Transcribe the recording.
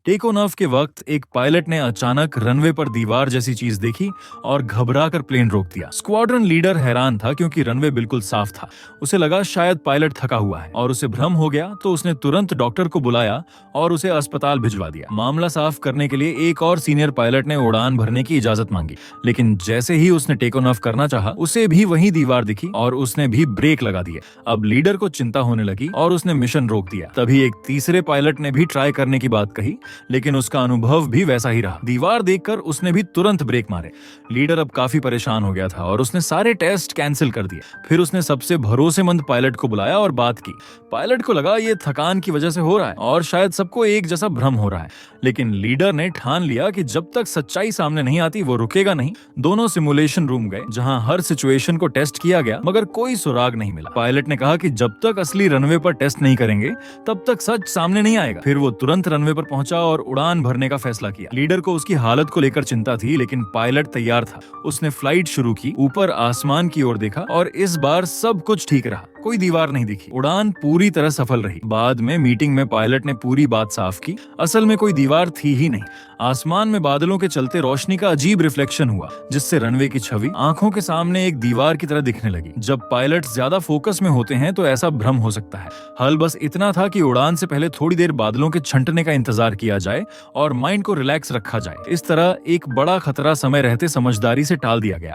Take on off के वक्त एक पायलट ने अचानक रनवे पर दीवार जैसी चीज देखी और घबराकर प्लेन रोक दिया। स्क्वाड्रन लीडर हैरान था क्योंकि रनवे बिल्कुल साफ था। उसे लगा शायद पायलट थका हुआ है और उसे भ्रम हो गया, तो उसने तुरंत डॉक्टर को बुलाया और उसे अस्पताल भिजवा दिया। मामला साफ करने के लिए एक और सीनियर पायलट ने उड़ान भरने की इजाजत मांगी, लेकिन जैसे ही उसने टेक ऑन ऑफ करना चाहा, उसे भी वही दीवार दिखी और उसने भी ब्रेक लगा दिया। अब लीडर को चिंता होने लगी और उसने मिशन रोक दिया। तभी एक तीसरे पायलट ने भी ट्राई करने की बात कही, लेकिन उसका अनुभव भी वैसा ही रहा। दीवार देखकर उसने भी तुरंत ब्रेक मारे। लीडर अब काफी परेशान हो गया था और उसने सारे टेस्ट कैंसिल कर दिए। फिर उसने सबसे भरोसेमंद पायलट को बुलाया और बात की। पायलट को लगा ये थकान की वजह से हो रहा है और शायद सबको एक जैसा भ्रम हो रहा है, लेकिन लीडर ने ठान लिया कि जब तक सच्चाई सामने नहीं आती वो रुकेगा नहीं। दोनों सिमुलेशन रूम गए जहां हर सिचुएशन को टेस्ट किया गया, मगर कोई सुराग नहीं मिला। पायलट ने कहा कि जब तक असली रनवे पर टेस्ट नहीं करेंगे तब तक सच सामने नहीं आएगा। फिर वो तुरंत रनवे पर पहुंचा और उड़ान भरने का फैसला किया। लीडर को उसकी हालत को लेकर चिंता थी, लेकिन पायलट तैयार था। उसने फ्लाइट शुरू की, ऊपर आसमान की ओर देखा और इस बार सब कुछ ठीक रहा। कोई दीवार नहीं दिखी। उड़ान पूरी तरह सफल रही। बाद में मीटिंग में पायलट ने पूरी बात साफ की। असल में कोई दीवार थी ही नहीं। आसमान में बादलों के चलते रोशनी का अजीब रिफ्लेक्शन हुआ, जिससे रनवे की छवि आंखों के सामने एक दीवार की तरह दिखने लगी। जब पायलट ज्यादा फोकस में होते हैं तो ऐसा भ्रम हो सकता है। हल बस इतना था कि उड़ान से पहले थोड़ी देर बादलों के छंटने का इंतजार किया जाए और माइंड को रिलैक्स रखा जाए। इस तरह एक बड़ा खतरा समय रहते समझदारी से टाल दिया गया।